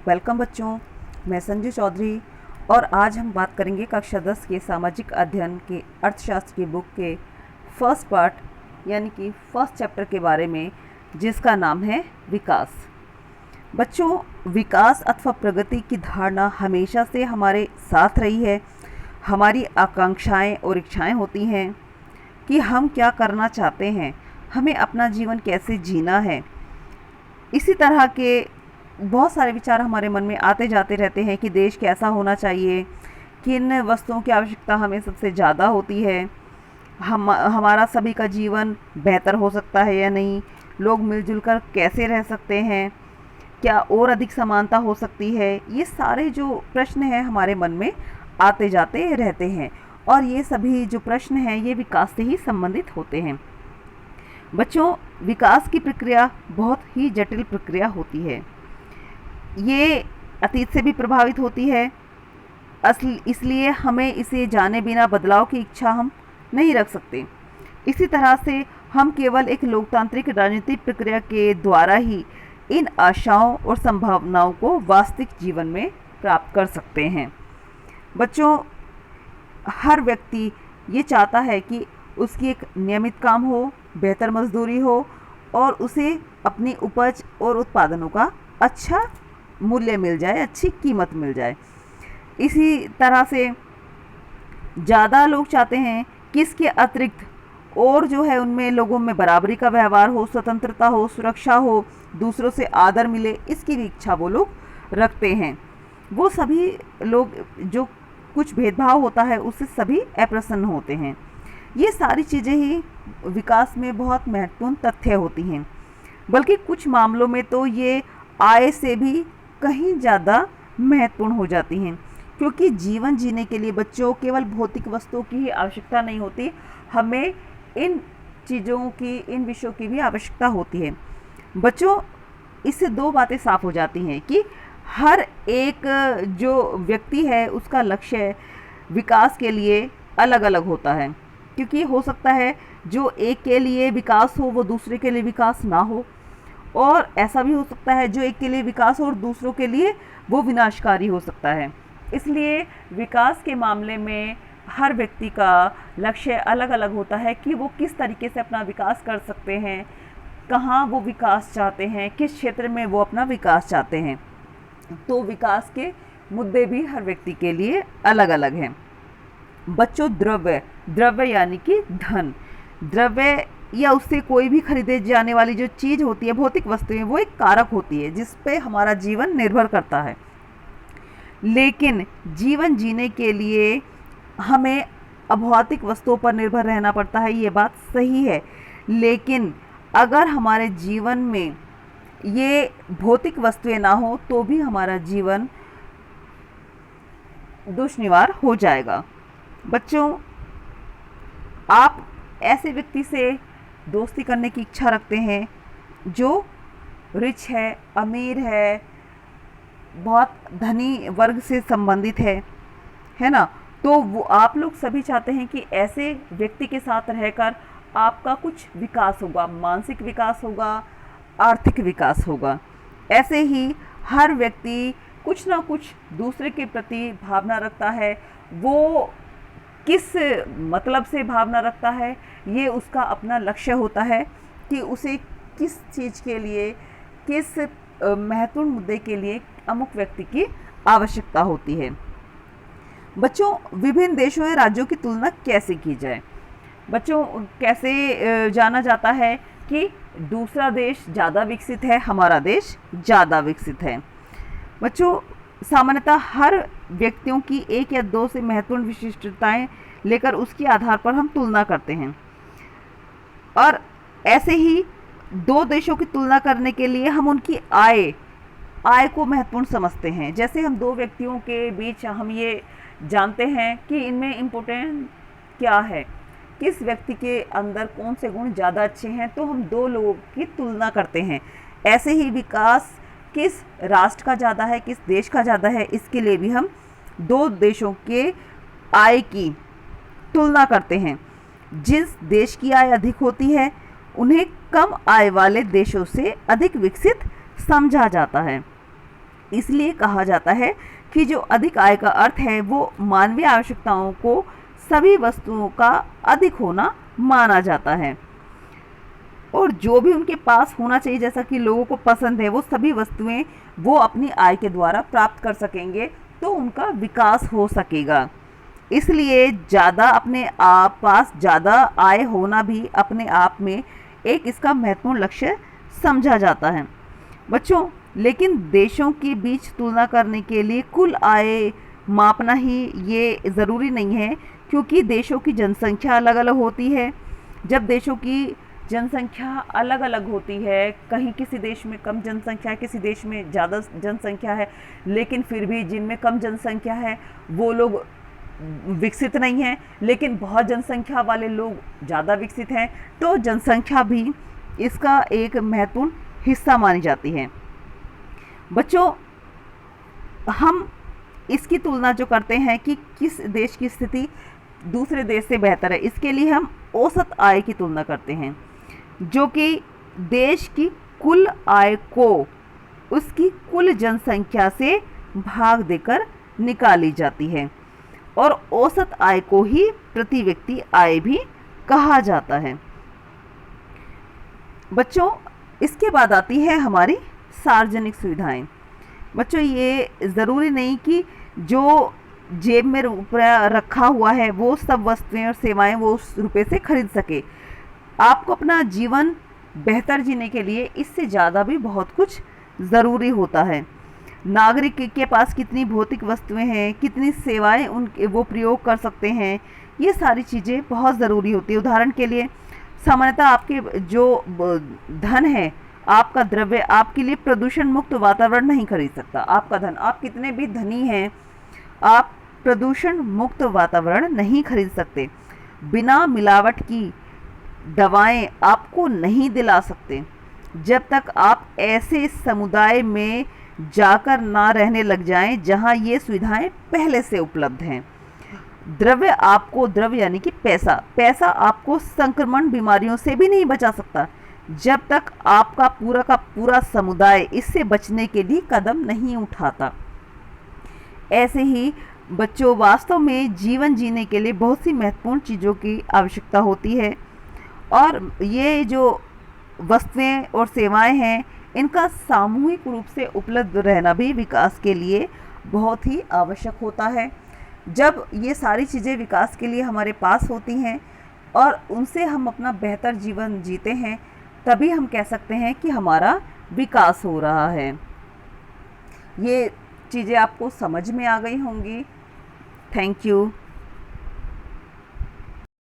Welcome बच्चों, मैं संजू चौधरी और आज हम बात करेंगे कक्षा 10 के सामाजिक अध्ययन के अर्थशास्त्र की बुक के फर्स्ट पार्ट यानी कि फर्स्ट चैप्टर के बारे में, जिसका नाम है विकास। बच्चों, विकास अथवा प्रगति की धारणा हमेशा से हमारे साथ रही है। हमारी आकांक्षाएं और इच्छाएं होती हैं कि हम क्या करना चाहते हैं, हमें अपना जीवन कैसे जीना है। इसी तरह के बहुत सारे विचार हमारे मन में आते जाते रहते हैं कि देश कैसा होना चाहिए, किन वस्तुओं की आवश्यकता हमें सबसे ज़्यादा होती है, हमारा सभी का जीवन बेहतर हो सकता है या नहीं, लोग मिलजुल कर कैसे रह सकते हैं, क्या और अधिक समानता हो सकती है। ये सारे जो प्रश्न हैं हमारे मन में आते जाते रहते हैं और ये सभी जो प्रश्न हैं ये विकास से ही संबंधित होते हैं। बच्चों, विकास की प्रक्रिया बहुत ही जटिल प्रक्रिया होती है। ये अतीत से भी प्रभावित होती है, इसलिए हमें इसे जाने बिना बदलाव की इच्छा हम नहीं रख सकते। इसी तरह से हम केवल एक लोकतांत्रिक राजनीतिक प्रक्रिया के द्वारा ही इन आशाओं और संभावनाओं को वास्तविक जीवन में प्राप्त कर सकते हैं। बच्चों, हर व्यक्ति ये चाहता है कि उसकी एक नियमित काम हो, बेहतर मजदूरी हो और उसे अपनी उपज और उत्पादनों का अच्छा मूल्य मिल जाए, अच्छी कीमत मिल जाए। इसी तरह से ज़्यादा लोग चाहते हैं कि इसके अतिरिक्त और जो है उनमें लोगों में बराबरी का व्यवहार हो, स्वतंत्रता हो, सुरक्षा हो, दूसरों से आदर मिले, इसकी भी इच्छा वो लोग रखते हैं। वो सभी लोग जो कुछ भेदभाव होता है उससे सभी अप्रसन्न होते हैं। ये सारी चीज़ें ही विकास में बहुत महत्वपूर्ण तथ्य होती हैं, बल्कि कुछ मामलों में तो ये आय से भी कहीं ज़्यादा महत्वपूर्ण हो जाती हैं, क्योंकि जीवन जीने के लिए बच्चों केवल भौतिक वस्तुओं की ही आवश्यकता नहीं होती, हमें इन चीज़ों की, इन विषयों की भी आवश्यकता होती है। बच्चों, इससे दो बातें साफ हो जाती हैं कि हर एक जो व्यक्ति है उसका लक्ष्य विकास के लिए अलग अलग होता है, क्योंकि हो सकता है जो एक के लिए विकास हो वो दूसरे के लिए विकास ना हो, और ऐसा भी हो सकता है जो एक के लिए विकास हो और दूसरों के लिए वो विनाशकारी हो सकता है। इसलिए विकास के मामले में हर व्यक्ति का लक्ष्य अलग अलग होता है कि वो किस तरीके से अपना विकास कर सकते हैं, कहाँ वो विकास चाहते हैं, किस क्षेत्र में वो अपना विकास चाहते हैं। तो विकास के मुद्दे भी हर व्यक्ति के लिए अलग अलग हैं। बच्चों, द्रव्य यानी कि धन, द्रव्य या उससे कोई भी खरीदे जाने वाली जो चीज़ होती है, भौतिक वस्तुएं, वो एक कारक होती है जिस पे हमारा जीवन निर्भर करता है। लेकिन जीवन जीने के लिए हमें अभौतिक वस्तुओं पर निर्भर रहना पड़ता है, ये बात सही है। लेकिन अगर हमारे जीवन में ये भौतिक वस्तुएं ना हो तो भी हमारा जीवन दुश्वार हो जाएगा। बच्चों, आप ऐसे व्यक्ति से दोस्ती करने की इच्छा रखते हैं जो रिच है, अमीर है, बहुत धनी वर्ग से संबंधित है ना। तो वो आप लोग सभी चाहते हैं कि ऐसे व्यक्ति के साथ रहकर आपका कुछ विकास होगा, मानसिक विकास होगा, आर्थिक विकास होगा। ऐसे ही हर व्यक्ति कुछ ना कुछ दूसरे के प्रति भावना रखता है। वो किस मतलब से भावना रखता है, ये उसका अपना लक्ष्य होता है कि उसे किस चीज़ के लिए, किस महत्वपूर्ण मुद्दे के लिए अमुक व्यक्ति की आवश्यकता होती है। बच्चों, विभिन्न देशों या राज्यों की तुलना कैसे की जाए। बच्चों, कैसे जाना जाता है कि दूसरा देश ज़्यादा विकसित है, हमारा देश ज़्यादा विकसित है। बच्चों, सामान्यतः हर व्यक्तियों की एक या दो से महत्वपूर्ण विशिष्टताएं लेकर उसके आधार पर हम तुलना करते हैं, और ऐसे ही दो देशों की तुलना करने के लिए हम उनकी आय को महत्वपूर्ण समझते हैं। जैसे हम दो व्यक्तियों के बीच हम ये जानते हैं कि इनमें इम्पोर्टेंट क्या है, किस व्यक्ति के अंदर कौन से गुण ज़्यादा अच्छे हैं, तो हम दो लोगों की तुलना करते हैं। ऐसे ही विकास किस राष्ट्र का ज़्यादा है, किस देश का ज़्यादा है, इसके लिए भी हम दो देशों के आय की तुलना करते हैं। जिस देश की आय अधिक होती है उन्हें कम आय वाले देशों से अधिक विकसित समझा जाता है। इसलिए कहा जाता है कि जो अधिक आय का अर्थ है वो मानवीय आवश्यकताओं को सभी वस्तुओं का अधिक होना माना जाता है, और जो भी उनके पास होना चाहिए जैसा कि लोगों को पसंद है वो सभी वस्तुएं वो अपनी आय के द्वारा प्राप्त कर सकेंगे, तो उनका विकास हो सकेगा। इसलिए ज़्यादा अपने आप पास ज़्यादा आय होना भी अपने आप में एक इसका महत्वपूर्ण लक्ष्य समझा जाता है बच्चों। लेकिन देशों के बीच तुलना करने के लिए कुल आय मापना ही ये ज़रूरी नहीं है, क्योंकि देशों की जनसंख्या अलग अलग होती है। जब देशों की जनसंख्या अलग अलग होती है, कहीं किसी देश में कम जनसंख्या है, किसी देश में ज़्यादा जनसंख्या है, लेकिन फिर भी जिनमें कम जनसंख्या है वो लोग विकसित नहीं हैं, लेकिन बहुत जनसंख्या वाले लोग ज़्यादा विकसित हैं, तो जनसंख्या भी इसका एक महत्वपूर्ण हिस्सा मानी जाती है। बच्चों, हम इसकी तुलना जो करते हैं कि किस देश की स्थिति दूसरे देश से बेहतर है, इसके लिए हम औसत आय की तुलना करते हैं, जो कि देश की कुल आय को उसकी कुल जनसंख्या से भाग देकर निकाली जाती है, और औसत आय को ही प्रति व्यक्ति आय भी कहा जाता है। बच्चों, इसके बाद आती है हमारी सार्वजनिक सुविधाएं। बच्चों, ये ज़रूरी नहीं कि जो जेब में रुपया रखा हुआ है वो सब वस्तुएं और सेवाएं वो उस रुपये से खरीद सके। आपको अपना जीवन बेहतर जीने के लिए इससे ज़्यादा भी बहुत कुछ ज़रूरी होता है। नागरिक के पास कितनी भौतिक वस्तुएं हैं, कितनी सेवाएं उनके वो प्रयोग कर सकते हैं, ये सारी चीज़ें बहुत ज़रूरी होती है। उदाहरण के लिए सामान्यतः आपके जो धन है, आपका द्रव्य आपके लिए प्रदूषण मुक्त वातावरण नहीं खरीद सकता। आपका धन, आप कितने भी धनी हैं, आप प्रदूषण मुक्त वातावरण नहीं खरीद सकते। बिना मिलावट की दवाएं आपको नहीं दिला सकते जब तक आप ऐसे समुदाय में जाकर ना रहने लग जाएं जहां ये सुविधाएं पहले से उपलब्ध हैं। द्रव्य यानी कि पैसा आपको संक्रमण बीमारियों से भी नहीं बचा सकता जब तक आपका पूरा का पूरा समुदाय इससे बचने के लिए कदम नहीं उठाता। ऐसे ही बच्चों, वास्तव में जीवन जीने के लिए बहुत सी महत्वपूर्ण चीज़ों की आवश्यकता होती है, और ये जो वस्तुएं और सेवाएं हैं इनका सामूहिक रूप से उपलब्ध रहना भी विकास के लिए बहुत ही आवश्यक होता है। जब ये सारी चीज़ें विकास के लिए हमारे पास होती हैं और उनसे हम अपना बेहतर जीवन जीते हैं, तभी हम कह सकते हैं कि हमारा विकास हो रहा है। ये चीज़ें आपको समझ में आ गई होंगी। Thank you.